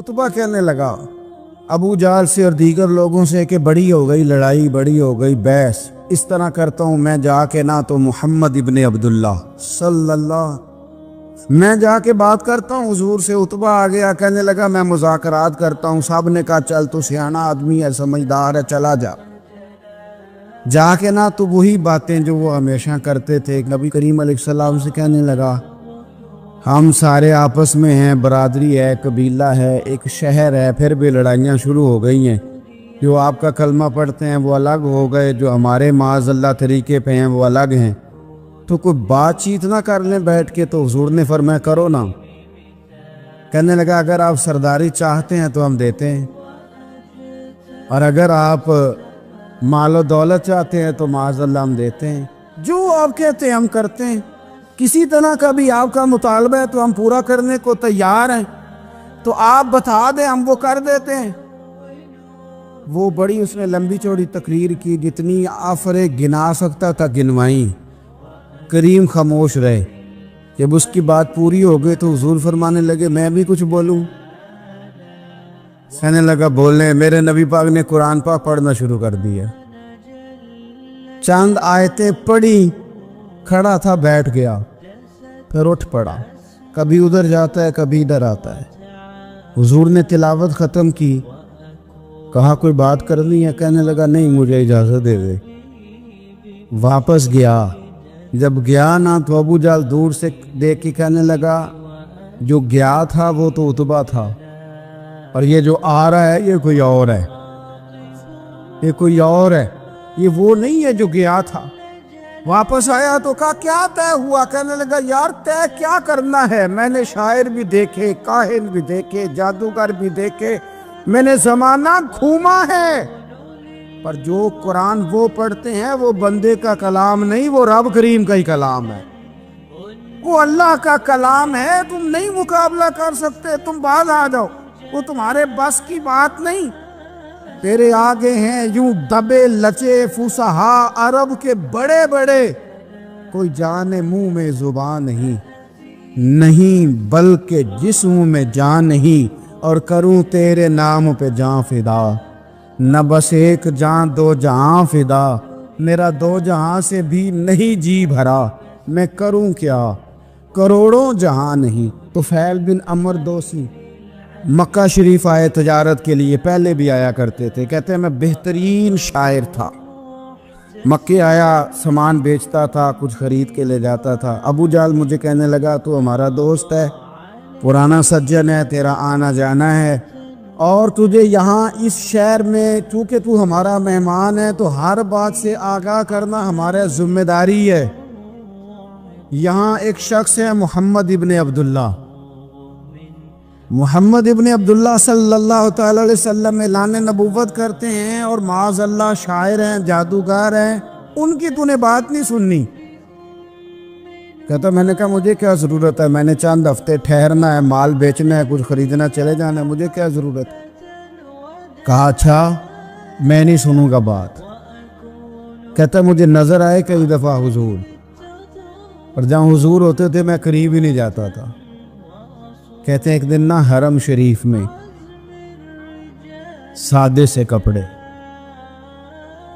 عتبہ کہنے لگا ابو جہل سے اور دیگر لوگوں سے کہ بڑی ہو گئی لڑائی، بڑی ہو گئی بحث، اس طرح کرتا ہوں میں جا کے نہ تو محمد ابن عبداللہ صلی اللہ، میں جا کے بات کرتا ہوں حضور سے۔ عتبہ آ گیا، کہنے لگا میں مذاکرات کرتا ہوں۔ صاحب نے کہا چل تو سیانا آدمی ہے، سمجھدار ہے، چلا جا۔ جا کے نہ تو وہی باتیں جو وہ ہمیشہ کرتے تھے، نبی کریم علیہ السلام سے کہنے لگا ہم سارے آپس میں ہیں، برادری ہے، قبیلہ ہے، ایک شہر ہے، پھر بھی لڑائیاں شروع ہو گئی ہیں۔ جو آپ کا کلمہ پڑھتے ہیں وہ الگ ہو گئے، جو ہمارے معاذ اللہ طریقے پہ ہیں وہ الگ ہیں، تو کوئی بات چیت نہ کر لیں بیٹھ کے۔ تو حضور نے فرمایا کرو نا۔ کہنے لگا اگر آپ سرداری چاہتے ہیں تو ہم دیتے ہیں، اور اگر آپ مال و دولت چاہتے ہیں تو معاذ اللہ ہم دیتے ہیں، جو آپ کہتے ہیں ہم کرتے ہیں۔ کسی طرح کا بھی آپ کا مطالبہ ہے تو ہم پورا کرنے کو تیار ہیں، تو آپ بتا دیں ہم وہ کر دیتے ہیں۔ وہ بڑی اس نے لمبی چوڑی تقریر کی، جتنی آفرے گنا سکتا تھا گنوائیں۔ کریم خاموش رہے۔ جب اس کی بات پوری ہو گئی تو حضور فرمانے لگے میں بھی کچھ بولوں؟ کہنے لگا بولنے۔ میرے نبی پاک نے قرآن پاک پڑھنا شروع کر دیا، چند آیتیں پڑھی، کھڑا تھا بیٹھ گیا، پھر اٹھ پڑا، کبھی ادھر جاتا ہے کبھی ادھر آتا ہے۔ حضور نے تلاوت ختم کی، کہا کوئی بات کرنی ہے؟ کہنے لگا نہیں مجھے اجازت دے دے۔ واپس گیا، جب گیا نا تو ابو جہل دور سے دیکھ کے کہنے لگا جو گیا تھا وہ تو عتبہ تھا، اور یہ جو آ رہا ہے یہ کوئی اور ہے، یہ کوئی اور ہے، یہ وہ نہیں ہے جو گیا تھا۔ واپس آیا تو کہا کیا طے ہوا؟ کہنے لگا یار طے کیا کرنا ہے، میں نے شاعر بھی دیکھے، کاہن بھی دیکھے، جادوگر بھی دیکھے، میں نے زمانہ گھوما ہے، پر جو قرآن وہ پڑھتے ہیں وہ بندے کا کلام نہیں، وہ رب کریم کا ہی کلام ہے، وہ اللہ کا کلام ہے۔ تم نہیں مقابلہ کر سکتے، تم باز آ جاؤ، وہ تمہارے بس کی بات نہیں۔ تیرے آگے ہیں یوں دبے لچے فصحا عرب کے بڑے بڑے، کوئی جانے منہ میں زبان نہیں بلکہ جسم میں جان نہیں، اور کروں تیرے نام پہ جان فدا، نہ بس ایک جان دو جہاں فدا، میرا دو جہاں سے بھی نہیں جی بھرا، میں کروں کیا کروڑوں جہاں نہیں۔ طفیل بن عمر دوسی مکہ شریف آئے تجارت کے لیے، پہلے بھی آیا کرتے تھے، کہتے ہیں میں بہترین شاعر تھا، مکے آیا سامان بیچتا تھا، کچھ خرید کے لے جاتا تھا۔ ابو جہل مجھے کہنے لگا تو ہمارا دوست ہے، پرانا سجن ہے، تیرا آنا جانا ہے، اور تجھے یہاں اس شہر میں چونکہ تو ہمارا مہمان ہے تو ہر بات سے آگاہ کرنا ہمارا ذمہ داری ہے۔ یہاں ایک شخص ہے محمد ابن عبداللہ، محمد ابن عبداللہ صلی اللہ تعالی علیہ وسلم اعلان نبوت کرتے ہیں، اور معاذ اللہ شاعر ہیں، جادوگر ہیں، ان کی تو نے بات نہیں سننی۔ کہتا میں نے کہا مجھے کیا ضرورت ہے، میں نے چند ہفتے ٹھہرنا ہے، مال بیچنا ہے، کچھ خریدنا، چلے جانا ہے، مجھے کیا ضرورت ہے؟ کہا اچھا میں نہیں سنوں گا بات۔ کہتا مجھے نظر آئے کئی دفعہ حضور، اور جہاں حضور ہوتے تھے میں قریب ہی نہیں جاتا تھا۔ کہتے ہیں ایک دن نا حرم شریف میں سادے سے کپڑے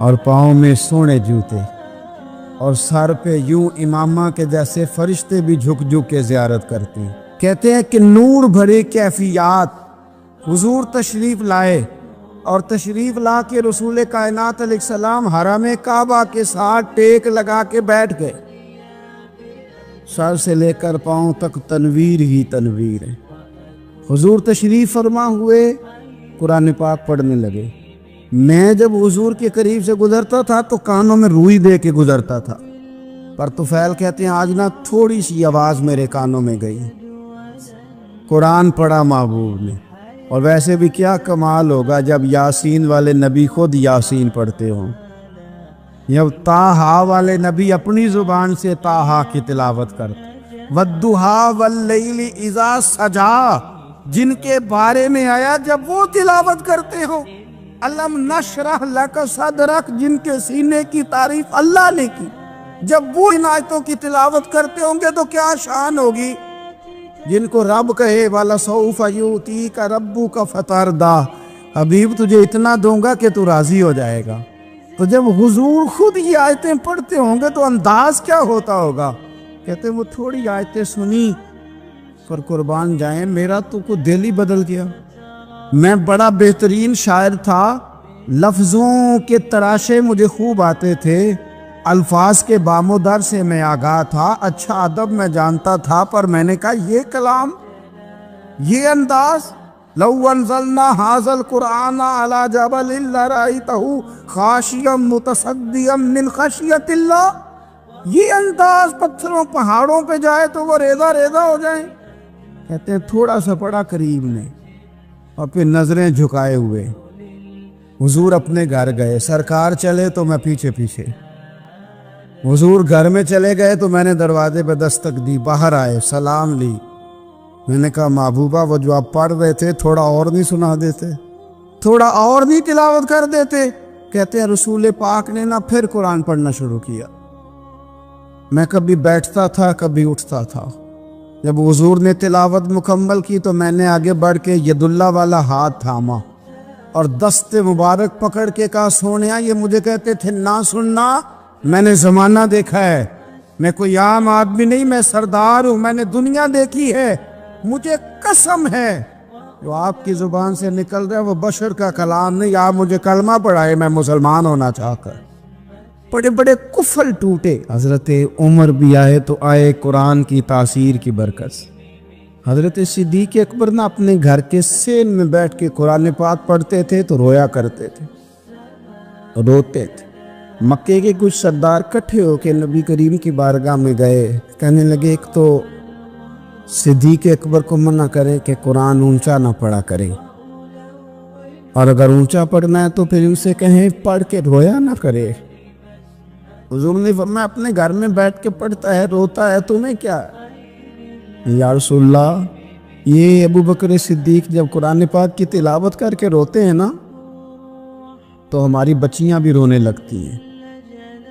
اور پاؤں میں سونے جوتے اور سر پہ یوں امامہ کے جیسے فرشتے بھی جھک جھک کے زیارت کرتے ہیں۔ کہتے ہیں کہ نور بھرے کیفیات حضور تشریف لائے، اور تشریف لا کے رسول کائنات علیہ السلام حرم کعبہ کے ساتھ ٹیک لگا کے بیٹھ گئے، سر سے لے کر پاؤں تک تنویر ہی تنویر ہے۔ حضور تشریف فرما ہوئے، قرآن پاک پڑھنے لگے۔ میں جب حضور کے قریب سے گزرتا تھا تو کانوں میں روئی دے کے گزرتا تھا، پر طفیل کہتے ہیں آج نہ تھوڑی سی آواز میرے کانوں میں گئی، قرآن پڑھا محبوب نے۔ اور ویسے بھی کیا کمال ہوگا جب یاسین والے نبی خود یاسین پڑھتے ہوں، جب طٰہٰ والے نبی اپنی زبان سے طٰہٰ کی تلاوت کرتے، وَالضُّحَىٰ وَاللَّيْلِ إِذَا سَجَىٰ جن کے بارے میں آیا جب وہ تلاوت کرتے ہو، الم نشرح لک صدرک جن کے سینے کی تعریف اللہ نے کی، جب وہ ان آیتوں کی تلاوت کرتے ہوں گے تو کیا شان ہوگی۔ جن کو رب کہے والا سوف یؤتی کا ربو کا فتردا، حبیب تجھے اتنا دوں گا کہ تو راضی ہو جائے گا۔ تو جب حضور خود یہ آیتیں پڑھتے ہوں گے تو انداز کیا ہوتا ہوگا؟ کہتے وہ تھوڑی آیتیں سنی پر قربان جائیں میرا تو کو دل ہی بدل گیا۔ میں بڑا بہترین شاعر تھا، لفظوں کے تراشے مجھے خوب آتے تھے، الفاظ کے بام و در سے میں آگاہ تھا، اچھا ادب میں جانتا تھا، پر میں نے کہا یہ کلام، یہ انداز، لو انزلنا ھذا القرآن علی جبل لرأیتہ خاشعا متصدعا من خشیۃ اللہ، یہ انداز پتھروں پہاڑوں پہ جائے تو وہ ریزہ ریزہ ہو جائیں۔ کہتے ہیں تھوڑا سا پڑا قریب نے اور پھر نظریں جھکائے ہوئے حضور اپنے گھر گئے، سرکار چلے تو میں پیچھے پیچھے، حضور گھر میں چلے گئے تو میں نے دروازے پہ دستک دی، باہر آئے، سلام لی، میں نے کہا محبوبہ وہ جو آپ پڑھ رہے تھے تھوڑا اور نہیں سنا دیتے، تھوڑا اور نہیں تلاوت کر دیتے؟ کہتے ہیں رسول پاک نے نا پھر قرآن پڑھنا شروع کیا۔ میں کبھی بیٹھتا تھا کبھی اٹھتا تھا، جب حضور نے تلاوت مکمل کی تو میں نے آگے بڑھ کے ید اللہ والا ہاتھ تھاما اور دست مبارک پکڑ کے کہا سونیا، یہ مجھے کہتے تھے نہ سننا، میں نے زمانہ دیکھا ہے، میں کوئی عام آدمی نہیں، میں سردار ہوں، میں نے دنیا دیکھی ہے، مجھے قسم ہے جو آپ کی زبان سے نکل رہا ہے وہ بشر کا کلام نہیں، آپ مجھے کلمہ پڑھائے میں مسلمان ہونا چاہ کر۔ بڑے بڑے کفل ٹوٹے، حضرت عمر بھی آئے تو آئے قرآن کی تاثیر کی برکت سے۔ حضرت صدیق اکبر نہ اپنے گھر کے سین میں بیٹھ کے قرآن پاک پڑھتے تھے تو رویا کرتے تھے، روتے تھے۔ مکے کے کچھ سردار کٹھے ہو کے نبی کریم کی بارگاہ میں گئے، کہنے لگے ایک تو صدیق اکبر کو منع کرے کہ قرآن اونچا نہ پڑھا کرے، اور اگر اونچا پڑھنا ہے تو پھر اسے کہیں پڑھ کے رویا نہ کرے۔ حضور نے فرمایا اپنے گھر میں بیٹھ کے پڑھتا ہے روتا ہے، تمہیں کیا ہے؟ یا رسول اللہ، یہ ابو بکر صدیق جب قرآن پاک کی تلاوت کر کے روتے ہیں نا تو ہماری بچیاں بھی رونے لگتی ہیں،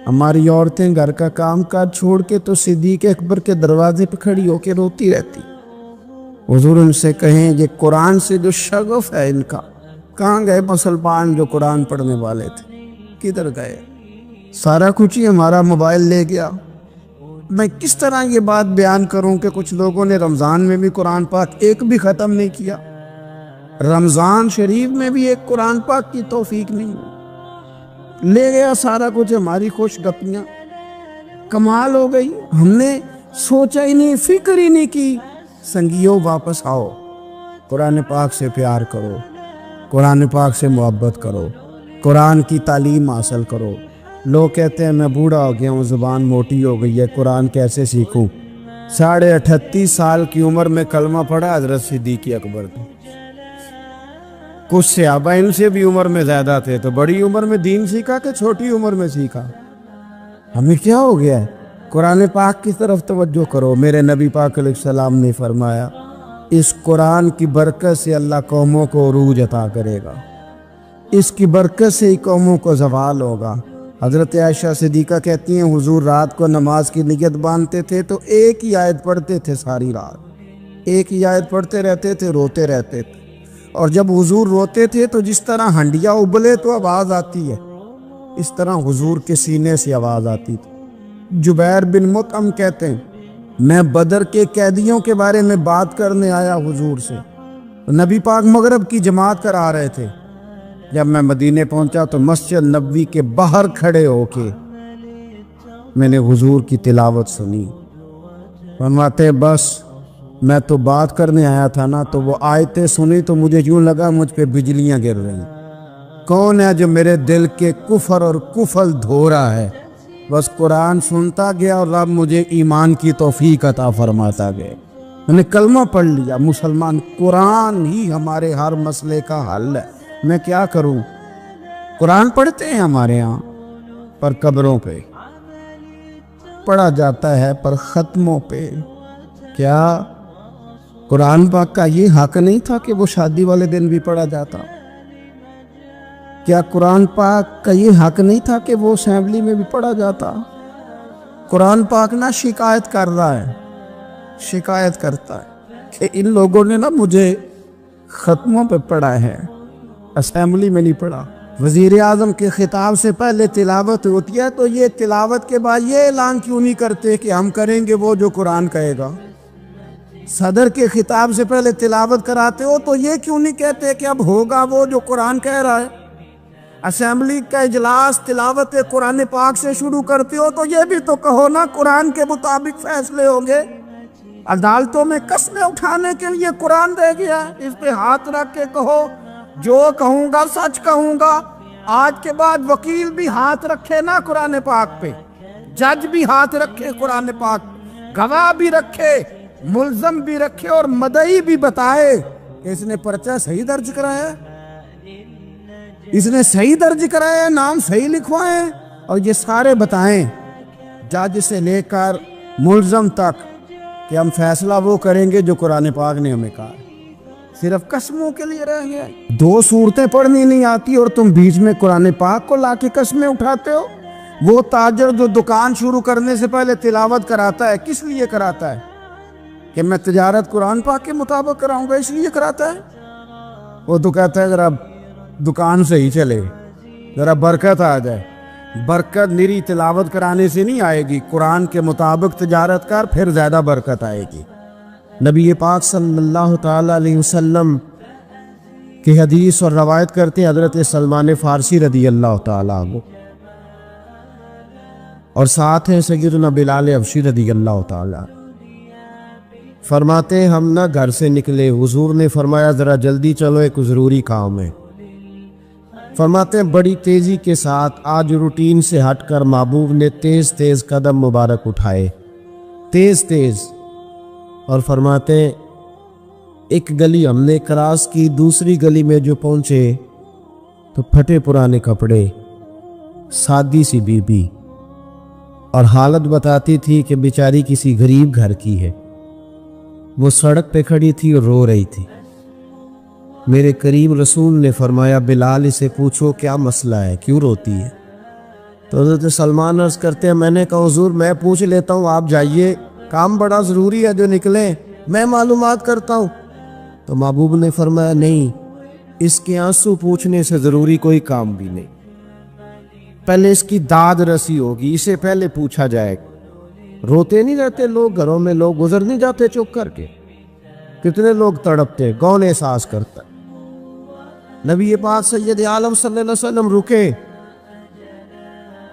ہماری عورتیں گھر کا کام کاج چھوڑ کے تو صدیق اکبر کے دروازے پہ کھڑی ہو کے روتی رہتی۔ حضور ان سے کہیں یہ قرآن سے جو شغف ہے ان کا، کہاں گئے مسلمان جو قرآن پڑھنے والے تھے، کدھر گئے؟ سارا کچھ ہی ہمارا موبائل لے گیا۔ میں کس طرح یہ بات بیان کروں کہ کچھ لوگوں نے رمضان میں بھی قرآن پاک ایک بھی ختم نہیں کیا، رمضان شریف میں بھی ایک قرآن پاک کی توفیق نہیں ہوئی، لے گیا سارا کچھ ہماری خوش گپیاں، کمال ہو گئی، ہم نے سوچا ہی نہیں، فکر ہی نہیں کی۔ سنگیوں واپس آؤ، قرآن پاک سے پیار کرو، قرآن پاک سے محبت کرو، قرآن کی تعلیم حاصل کرو۔ لوگ کہتے ہیں میں بوڑھا ہو گیا ہوں، زبان موٹی ہو گئی ہے، قرآن کیسے سیکھوں؟ 38.5 سال کی عمر میں کلمہ پڑھا حضرت صدیق اکبر نے۔ کچھ صحابہ ان سے بھی عمر میں زیادہ تھے تو بڑی عمر میں دین سیکھا کہ چھوٹی عمر میں سیکھا؟ ہمیں کیا ہو گیا ہے؟ قرآن پاک کی طرف توجہ کرو۔ میرے نبی پاک علیہ السلام نے فرمایا اس قرآن کی برکت سے اللہ قوموں کو عروج عطا کرے گا، اس کی برکت سے ہی قوموں کو زوال ہوگا۔ حضرت عائشہ صدیقہ کہتی ہیں حضور رات کو نماز کی نیت باندھتے تھے تو ایک ہی آیت پڑھتے تھے، ساری رات ایک ہی آیت پڑھتے رہتے تھے، روتے رہتے تھے، اور جب حضور روتے تھے تو جس طرح ہنڈیا ابلے تو آواز آتی ہے اس طرح حضور کے سینے سے آواز آتی تھی۔ جبیر بن مطعم کہتے ہیں میں بدر کے قیدیوں کے بارے میں بات کرنے آیا حضور سے، نبی پاک مغرب کی جماعت کرا رہے تھے، جب میں مدینے پہنچا تو مسجد نبوی کے باہر کھڑے ہو کے میں نے حضور کی تلاوت سنی۔ فرماتے بس میں تو بات کرنے آیا تھا نا، تو وہ آیتیں سنی تو مجھے یوں لگا مجھ پہ بجلیاں گر رہی۔ کون ہے جو میرے دل کے کفر اور کفل دھو رہا ہے؟ بس قرآن سنتا گیا اور رب مجھے ایمان کی توفیق عطا فرماتا گیا، میں نے کلمہ پڑھ لیا، مسلمان۔ قرآن ہی ہمارے ہر مسئلے کا حل ہے، میں کیا کروں؟ قرآن پڑھتے ہیں ہمارے ہاں پر قبروں پہ پڑھا جاتا ہے، پر ختموں پہ۔ کیا قرآن پاک کا یہ حق نہیں تھا کہ وہ شادی والے دن بھی پڑھا جاتا؟ کیا قرآن پاک کا یہ حق نہیں تھا کہ وہ اسمبلی میں بھی پڑھا جاتا؟ قرآن پاک نہ شکایت کر رہا ہے، شکایت کرتا ہے کہ ان لوگوں نے نا مجھے ختموں پہ پڑھا ہے، اسمبلی میں نہیں پڑھا۔ وزیر اعظم کے خطاب سے پہلے تلاوت ہوتی ہے تو یہ تلاوت کے بعد یہ اعلان کیوں نہیں کرتے کہ ہم کریں گے وہ جو قرآن کہے گا؟ صدر کے خطاب سے پہلے تلاوت کراتے ہو تو یہ کیوں نہیں کہتے کہ اب ہوگا وہ جو قرآن کہہ رہا ہے؟ اسمبلی کا اجلاس تلاوت قرآن پاک سے شروع کرتے ہو تو یہ بھی تو کہو نا قرآن کے مطابق فیصلے ہوں گے۔ عدالتوں میں قسمیں اٹھانے کے لیے قرآن دے گیا ہے، اس پہ ہاتھ رکھ کے کہو جو کہوں گا سچ کہوں گا۔ آج کے بعد وکیل بھی ہاتھ رکھے نا قرآن پاک پہ، جج بھی ہاتھ رکھے قرآن پاک، گواہ بھی رکھے، ملزم بھی رکھے اور مدعی بھی بتائے کہ اس نے پرچہ صحیح درج کرایا ہے، اس نے صحیح درج کرایا ہے، نام صحیح لکھوائے، اور یہ سارے بتائیں جج سے لے کر ملزم تک کہ ہم فیصلہ وہ کریں گے جو قرآن پاک نے ہمیں کہا۔ صرف قسموں کے لیے رہ گئے، دو صورتیں پڑھنی نہیں آتی اور تم بیچ میں قرآن پاک کو لا کے قسمیں اٹھاتے ہو۔ وہ تاجر جو دکان شروع کرنے سے پہلے تلاوت کراتا ہے کس لیے کراتا ہے؟ کہ میں تجارت قرآن پاک کے مطابق کراؤں گا، اس لیے کراتا ہے۔ وہ تو کہتا ہے ذرا دکان صحیح چلے، ذرا برکت آ جائے۔ برکت نری تلاوت کرانے سے نہیں آئے گی، قرآن کے مطابق تجارت کر، پھر زیادہ برکت آئے گی۔ نبی پاک صلی اللہ تعالی علیہ وسلم کی حدیث اور روایت کرتے ہیں حضرت سلمان فارسی رضی اللہ تعالیٰ عنہ، اور ساتھ ہیں سیدنا بلال حبشی رضی اللہ تعالیٰ۔ فرماتے ہیں ہم نہ گھر سے نکلے، حضور نے فرمایا ذرا جلدی چلو ایک ضروری کام ہے۔ فرماتے ہیں بڑی تیزی کے ساتھ آج روٹین سے ہٹ کر محبوب نے تیز تیز قدم مبارک اٹھائے، تیز تیز، اور فرماتے ہیں ایک گلی ہم نے کراس کی، دوسری گلی میں جو پہنچے تو پھٹے پرانے کپڑے، سادی سی بی بی، اور حالت بتاتی تھی کہ بیچاری کسی غریب گھر کی ہے۔ وہ سڑک پہ کھڑی تھی اور رو رہی تھی۔ میرے کریم رسول نے فرمایا بلال اسے پوچھو کیا مسئلہ ہے، کیوں روتی ہے؟ تو حضرت سلمان عرض کرتے ہیں میں نے کہا حضور میں پوچھ لیتا ہوں، آپ جائیے، کام بڑا ضروری ہے جو نکلیں، میں معلومات کرتا ہوں۔ تو محبوب نے فرمایا نہیں، اس کے آنسو پوچھنے سے ضروری کوئی کام بھی نہیں، پہلے اس کی داد رسی ہوگی، اسے پہلے پوچھا جائے گا۔ روتے نہیں رہتے لوگ گھروں میں، لوگ گزر نہیں جاتے چپ کر کے، کتنے لوگ تڑپتے، کون احساس کرتا ہے؟ نبی پاک سید عالم صلی اللہ علیہ وسلم رکے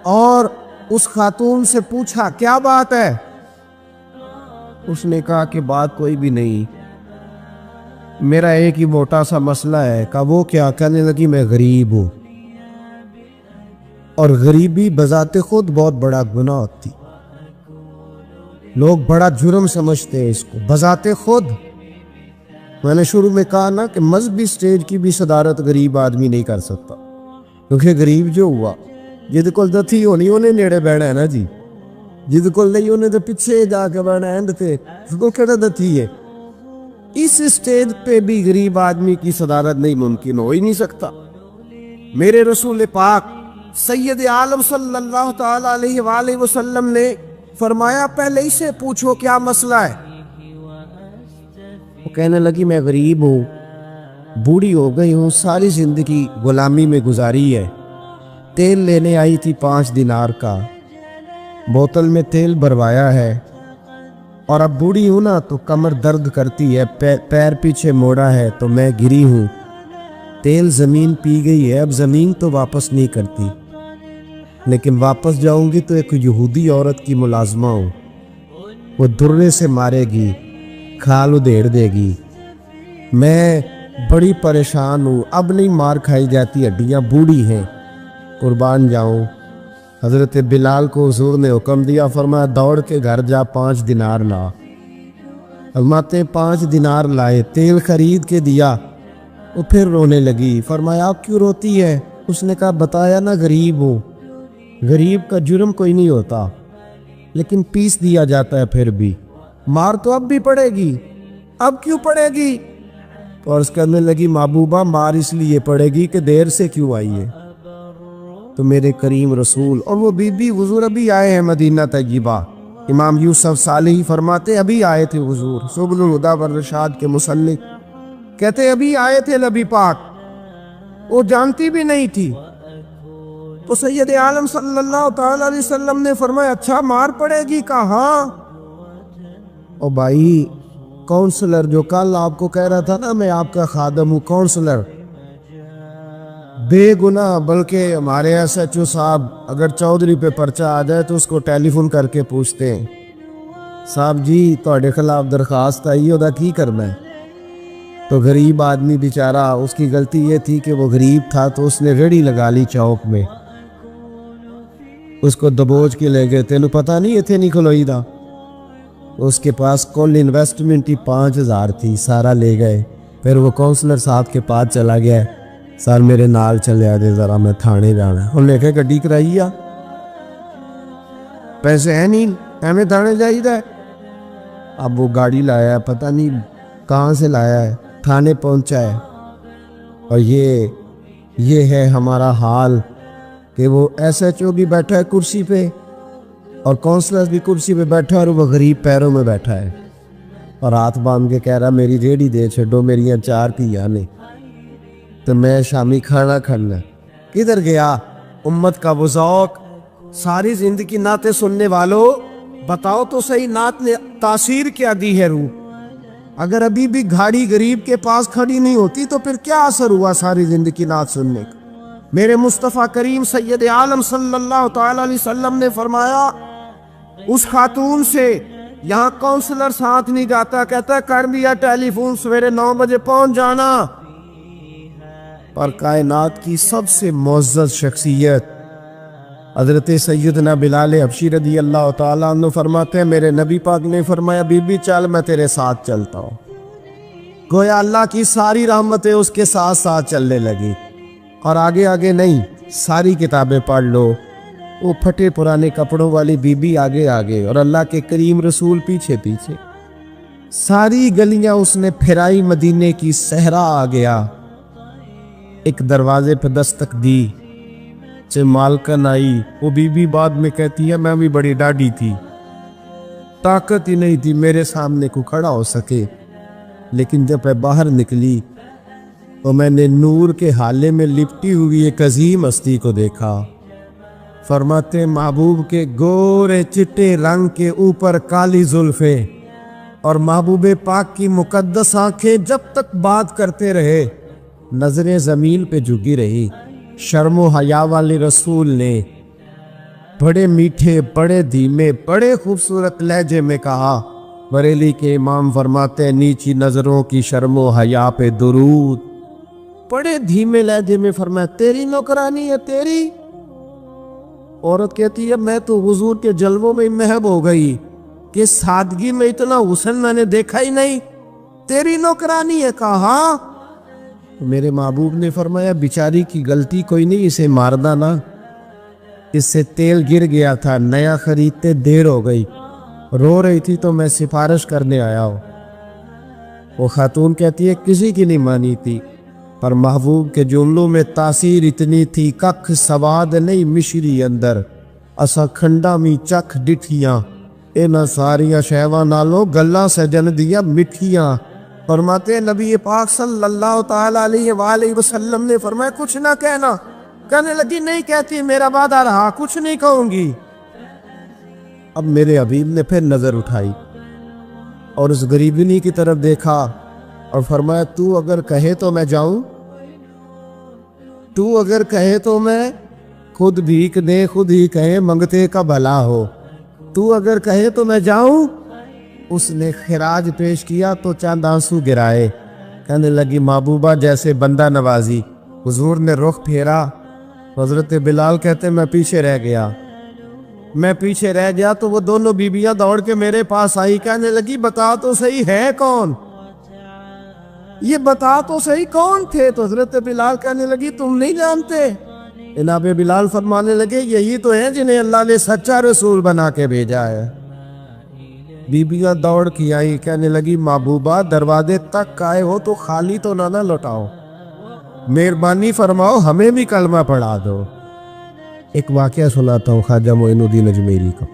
اور اس خاتون سے پوچھا کیا بات ہے؟ اس نے کہا کہ بات کوئی بھی نہیں، میرا ایک ہی موٹا سا مسئلہ ہے۔ کہا وہ کیا؟ کہنے لگی میں غریب ہوں، اور غریبی بذات خود بہت بڑا گناہ ہوتی، لوگ بڑا جرم سمجھتے ہیں اس کو بذات خود۔ میں نے شروع میں کہا نا کہ مذہبی سٹیج کی بھی صدارت غریب آدمی نہیں کر سکتا، کیونکہ غریب جو ہوا جد کول دتھی ہونی انہیں نیڑے بیٹھنا ہے نا جی، جد کول نہیں انہیں تو پیچھے جا کے بیٹھنا ہے، اس کو کہنا دتھی ہے۔ اس سٹیج پہ بھی غریب آدمی کی صدارت نہیں ممکن، ہو ہی نہیں سکتا۔ میرے رسول پاک سید عالم صلی اللہ تعالی علیہ وآلہ وسلم نے فرمایا پہلے اسے پوچھو کیا مسئلہ ہے۔ وہ کہنے لگی میں غریب ہوں، بوڑھی ہو گئی ہوں، ساری زندگی غلامی میں گزاری ہے، تیل لینے آئی تھی 5 دینار کا، بوتل میں تیل بھروایا ہے، اور اب بوڑھی ہوں نا تو کمر درد کرتی ہے، پیر پیچھے موڑا ہے تو میں گری ہوں، تیل زمین پی گئی ہے، اب زمین تو واپس نہیں کرتی، لیکن واپس جاؤں گی تو ایک یہودی عورت کی ملازمہ ہوں، وہ درے سے مارے گی، کھال ادھیڑ دے گی، میں بڑی پریشان ہوں، اب نہیں مار کھائی جاتی، ہڈیاں بوڑھی ہیں، قربان جاؤں۔ حضرت بلال کو حضور نے حکم دیا، فرمایا دوڑ کے گھر جا 5 دینار لا۔ فرماتے 5 دینار لائے، تیل خرید کے دیا، وہ پھر رونے لگی۔ فرمایا آپ کیوں روتی ہے؟ اس نے کہا بتایا نا غریب ہوں، غریب کا جرم کوئی نہیں ہوتا، لیکن پیس دیا جاتا ہے، پھر بھی مار تو اب بھی پڑے گی، اب کیوں پڑے گی؟ تو عرض کرنے لگی محبوبہ مار اس لیے پڑے گی کہ دیر سے کیوں آئی ہے۔ تو میرے کریم رسول اور وہ بی بی حضور ابھی آئے ہیں مدینہ طیبہ، امام یوسف صالحی فرماتے ابھی آئے تھے حضور، سبل الہدی والرشاد کے مصنف، کہتے ابھی آئے تھے نبی پاک، وہ جانتی بھی نہیں تھی۔ تو سید عالم صلی اللہ تعالی علیہ وسلم نے فرمایا اچھا مار پڑے گی؟ کہا ہاں۔ او بھائی کونسلر جو کل آپ کو کہہ رہا تھا نا میں آپ کا خادم ہوں، کونسلر بے گناہ، بلکہ ہمارے ایس ایچ او صاحب اگر چودھری پہ پرچہ آ جائے تو اس کو ٹیلی فون کر کے پوچھتے ہیں صاحب جی تہاڈے خلاف درخواست آئی ہے، کی کرنا ہے؟ تو غریب آدمی بیچارہ، اس کی غلطی یہ تھی کہ وہ غریب تھا تو اس نے ریڑھی لگا لی چوک میں، اس کو دبوچ کے لے گئے، تینوں پتہ نہیں اتنے نہیں کھلوئی دا۔ اس کے پاس کل انویسٹمنٹ ہی 5000 تھی، سارا لے گئے۔ پھر وہ کونسلر صاحب کے پاس چلا گیا، سر میرے نال چلے آ دے ذرا میں تھانے جانا ہے۔ انہوں نے کہا گڈی کرائی آ، پیسے ہیں نہیں ایویں تھانے جائی دا ہے۔ اب وہ گاڑی لایا ہے، پتہ نہیں کہاں سے لایا ہے، تھانے پہنچا ہے۔ اور یہ ہے ہمارا حال کہ وہ ایس ایچ او بھی بیٹھا ہے کرسی پہ اور کونسلر بھی کرسی پہ بیٹھا ہے اور وہ غریب پیروں میں بیٹھا ہے اور ہاتھ باندھ کے کہہ رہا میری ریڑھی دے چھڈو، میری 4 دھیاں نے تو میں شامی کھانا کھانا۔ کدھر گیا امت کا وہ ذوق؟ ساری زندگی نعتیں سننے والوں بتاؤ تو صحیح، نعت نے تاثیر کیا دی ہے روح؟ اگر ابھی بھی گھاڑی غریب کے پاس کھڑی نہیں ہوتی تو پھر کیا اثر ہوا ساری زندگی نعت سننے کا؟ میرے مصطفیٰ کریم سید عالم صلی اللہ تعالی علیہ وسلم نے فرمایا اس خاتون سے یہاں کونسلر ساتھ نہیں جاتا، کہتا کر دیا ٹیلی فون، سویرے 9 بجے پہنچ جانا۔ پر کائنات کی سب سے معزز شخصیت حضرت سیدنا بلال حبشی رضی اللہ تعالیٰ عنہ فرماتے ہیں میرے نبی پاک نے فرمایا بی بی چل میں تیرے ساتھ چلتا ہوں۔ گویا اللہ کی ساری رحمتیں اس کے ساتھ ساتھ چلنے لگی، اور آگے آگے نہیں، ساری کتابیں پڑھ لو، وہ پھٹے پرانے کپڑوں والی بی بی آگے آگے اور اللہ کے کریم رسول پیچھے پیچھے، ساری گلیاں اس نے پھرائی، مدینے کی صحرا آ گیا، ایک دروازے پہ دستک دی، مالکن آئی، وہ بی بی بعد میں کہتی ہے میں بھی بڑی ڈاڈی تھی، طاقت ہی نہیں تھی میرے سامنے کو کھڑا ہو سکے، لیکن جب میں باہر نکلی تو میں نے نور کے حالے میں لپٹی ہوئی ایک عظیم ہستی کو دیکھا۔ فرماتے محبوب کے گورے چٹے رنگ کے اوپر کالی زلفیں اور محبوب پاک کی مقدس آنکھیں جب تک بات کرتے رہے نظریں زمین پہ جھکی رہی۔ شرم و حیا والے رسول نے بڑے میٹھے، بڑے دھیمے، بڑے خوبصورت لہجے میں کہا، بریلی کے امام فرماتے نیچی نظروں کی شرم و حیا پہ درود۔ بڑے دھیمے لہجے میں فرمایا تیری نوکرانی ہے تیری؟ عورت کہتی ہے میں تو حضور کے جلووں میں محب ہو گئی کہ سادگی میں اتنا حسن میں نے دیکھا ہی نہیں، تیری نوکرانی ہے؟ کہا ہاں۔ میرے محبوب نے فرمایا بیچاری کی غلطی کوئی نہیں، اسے ماردہ نا، اس سے تیل گر گیا تھا، نیا خریدتے دیر ہو گئی، رو رہی تھی تو میں سفارش کرنے آیا ہوں۔ وہ خاتون کہتی ہے کسی کی نہیں مانی تھی، پر محبوب کے جملوں میں تاثیر اتنی تھی، ککھ سواد نہیں مشری اندر، اسا کھنڈا می چکھ ڈٹھیاں، اینا ساریاں شہواں نالوں گلاں سجن دیا مٹھیاں۔ فرماتے نبی پاک صلی اللہ تعالی علیہ وآلہ وسلم نے فرمایا کچھ نہ کہنا، کہنے لگی نہیں کہتی، میرا وعدہ رہا کچھ نہیں کہوں گی۔ اب میرے حبیب نے پھر نظر اٹھائی اور اس غریبنی کی طرف دیکھا اور فرمایا تو اگر کہے تو میں جاؤں، تو اگر کہے تو میں خود بھیک دے، خود ہی کہے منگتے کا بھلا ہو، تو اگر کہے تو میں جاؤں۔ اس نے خراج پیش کیا تو چند آنسو گرائے، کہنے لگی محبوبہ جیسے بندہ نوازی۔ حضور نے رخ پھیرا، حضرت بلال کہتے میں پیچھے رہ گیا تو وہ دونوں بیبیاں دوڑ کے میرے پاس آئی، کہنے لگی بتا تو صحیح ہے کون، یہ بتا تو صحیح کون تھے؟ تو حضرت بلال کہنے لگی تم نہیں جانتے؟ جناب بلال فرمانے لگے یہی تو ہیں جنہیں اللہ نے سچا رسول بنا کے بھیجا ہے۔ بیبیاں دوڑ کی آئی، کہنے لگی محبوبہ دروازے تک آئے ہو تو خالی تو نہ لوٹاؤ، مہربانی فرماؤ ہمیں بھی کلمہ پڑھا دو۔ ایک واقعہ سناتا ہوں خواجہ معین الدین اجمیری کا۔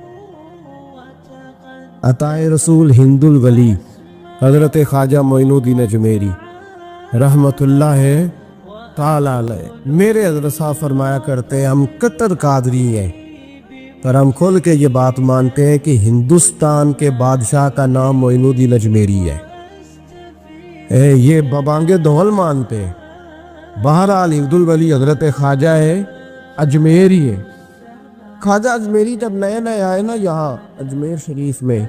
عطائے رسول ہند الولی حضرت خواجہ معین الدین اجمیری رحمت اللہ تعالی علیہ، میرے حضرت صاحب فرمایا کرتے ہیں ہم کٹر قادری ہیں، پر ہم کھل کے یہ بات مانتے ہیں کہ ہندوستان کے بادشاہ کا نام معین الدین اجمیری ہے۔ یہ ببانگے دول مانتے ہیں۔ بہرحال ہند الولی حضرت خواجہ ہے اجمیری ہے۔ خواجہ اجمیری جب نئے نئے آئے نا یہاں اجمیر شریف میں،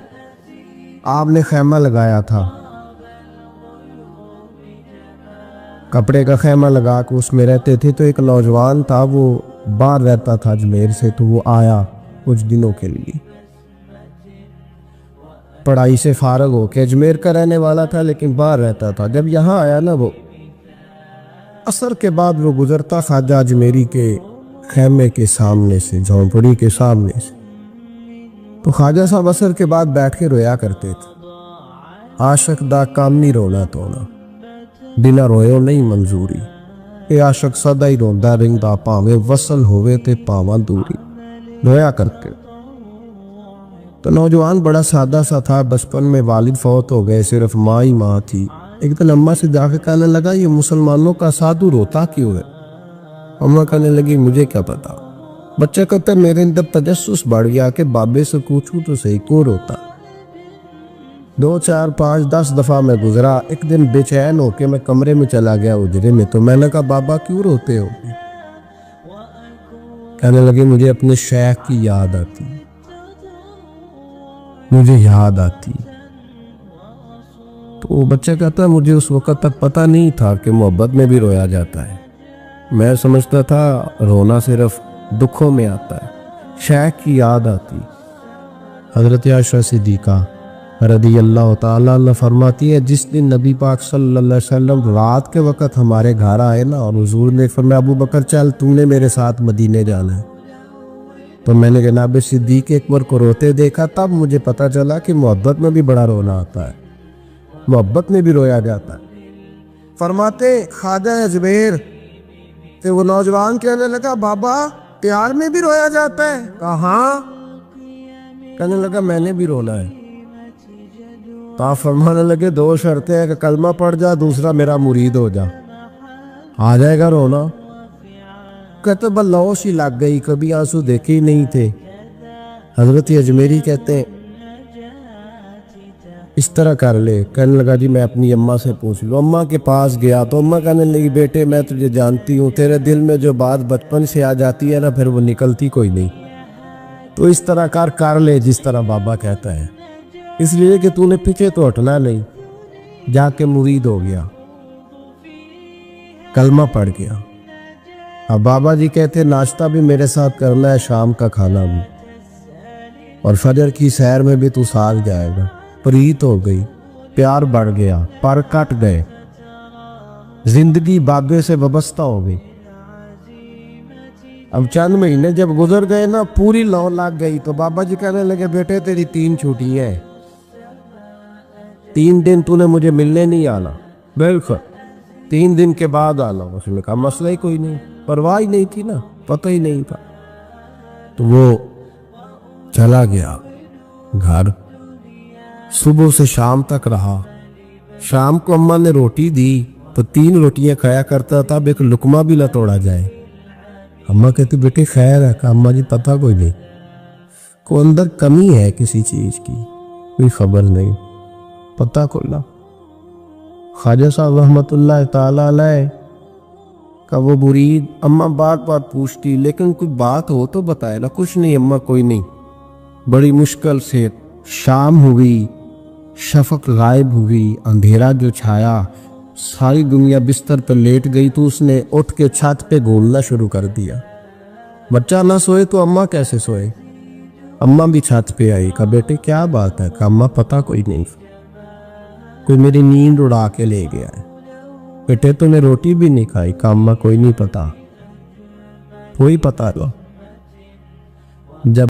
آپ نے خیمہ لگایا تھا، کپڑے کا خیمہ لگا کے اس میں رہتے تھے۔ تو ایک نوجوان تھا، وہ باہر رہتا تھا اجمیر سے، تو وہ آیا کچھ دنوں کے لیے، پڑھائی سے فارغ ہو کے، اجمیر کا رہنے والا تھا لیکن باہر رہتا تھا۔ جب یہاں آیا نا، وہ عصر کے بعد وہ گزرتا خواجہ اجمیری کے خیمے کے سامنے سے، جھونپڑی کے سامنے سے، تو خواجہ صاحب عصر کے بعد بیٹھ کے رویا کرتے تھے۔ عاشق دا کام نہیں رونا تونا، بنا روئے نہیں منظوری، اے عاشق سدا ہی روندا رہندا، پاویں وصل ہوئے تے پاواں دوری، رویا کرتے۔ تو نوجوان بڑا سادہ سا تھا، بچپن میں والد فوت ہو گئے، صرف ماں ہی ماں تھی۔ ایک دن اماں سے جا کے کہنے لگا یہ مسلمانوں کا سادھو روتا کیوں ہے؟ اماں کہنے لگی مجھے کیا پتا۔ بچہ کہتا ہے میرے اندر تجسس بڑھ گیا کہ بابے سے پوچھوں تو صحیح کیوں روتا۔ 2 4 5 10 دفعہ میں گزرا، ایک دن بے چین ہو کے میں کمرے میں چلا گیا اجرے میں، تو میں نے کہا بابا کیوں روتے ہو؟ کہنے لگے مجھے اپنے شیخ کی یاد آتی، مجھے یاد آتی۔ تو وہ بچہ کہتا ہے مجھے اس وقت تک پتہ نہیں تھا کہ محبت میں بھی رویا جاتا ہے، میں سمجھتا تھا رونا صرف دکھوں میں آتا ہے، شیخ کی یاد آتی۔ حضرت عائشہ صدیقہ رضی اللہ تعالیٰ عنہ فرماتی ہے جس دن نبی پاک صلی اللہ علیہ وسلم رات کے وقت ہمارے گھر آئے نا، اور حضور نے فرمایا ابو بکر چل تو نے میرے ساتھ مدینے جانا ہے، تو میں نے جناب صدیق اکبر کو روتے دیکھا، تب مجھے پتہ چلا کہ محبت میں بھی بڑا رونا آتا ہے، محبت میں بھی رویا جاتا ہے۔ فرماتے خواجہ اجمیر کہ وہ نوجوان کہنے لگا بابا پیار میں بھی رویا جاتا ہے؟ کہا ہاں۔ کہنے لگا میں نے بھی رونا ہے۔ تو آپ فرمانے لگے 2 شرطیں ہیں کہ کلمہ پڑھ جا، دوسرا میرا مرید ہو جا، آ جائے گا رونا۔ کہتے بس لوش ہی لگ گئی، کبھی آنسو دیکھے ہی نہیں تھے۔ حضرت اجمیری کہتے ہیں اس طرح کر لے۔ کہنے لگا جی میں اپنی اماں سے پوچھ لوں۔ اماں کے پاس گیا تو اماں کہنے لگی بیٹے میں تجھے جانتی ہوں، تیرے دل میں جو بات بچپن سے آ جاتی ہے نا پھر وہ نکلتی کوئی نہیں، تو اس طرح کر لے جس طرح بابا کہتا ہے، اس لیے کہ تو نے پیچھے تو ہٹنا نہیں۔ جا کے مرید ہو گیا، کلمہ پڑھ گیا۔ اب بابا جی کہتے ناشتہ بھی میرے ساتھ کرنا ہے، شام کا کھانا بھی، اور فجر کی سیر میں بھی تو ساتھ جائے گا۔ پریت ہو گئی، پیار بڑھ گیا، پر کٹ گئے، زندگی بابے سے وابستہ ہو گئی۔ اب چند مہینے جب گزر گئے نا، پوری لو لگ گئی، تو بابا جی کہنے لگے بیٹے تیری 3 چھٹیاں ہیں، 3 دن تو نے مجھے ملنے نہیں آنا۔ بالکل 3 دن کے بعد آنا۔ اس نے کہا مسئلہ ہی کوئی نہیں، پرواہ ہی نہیں تھی نا، پتہ ہی نہیں تھا۔ تو وہ چلا گیا گھر، صبح سے شام تک رہا۔ شام کو اماں نے روٹی دی تو 3 روٹیاں کھایا کرتا تھا، اب ایک لقمہ بھی نہ توڑا جائے۔ اماں کہتی بیٹے خیر ہے؟ کہ اماں جی پتہ کوئی نہیں، کو اندر کمی ہے کسی چیز کی، کوئی خبر نہیں، پتہ کھلا۔ خواجہ صاحب رحمت اللہ تعالیٰ علیہ کا وہ مرید اماں بار بار پوچھتی لیکن کوئی بات ہو تو بتائے نا، کچھ نہیں اماں کوئی نہیں۔ بڑی مشکل سے شام ہوئی، شفق غائب ہوئی، اندھیرا جو چھایا، ساری دنیا بستر پر لیٹ گئی، تو اس نے اٹھ کے چھت پہ گھولنا شروع کر دیا۔ بچہ نہ سوئے تو اماں کیسے سوئے؟ اماں بھی چھت پہ آئی، کہا بیٹے کیا بات ہے؟ کہا اماں پتہ کوئی نہیں، کوئی میری نیند اڑا کے لے گیا ہے۔ بیٹے تو نے روٹی بھی نہیں کھائی؟ کہا اماں کوئی نہیں پتا، کوئی پتا لو۔ جب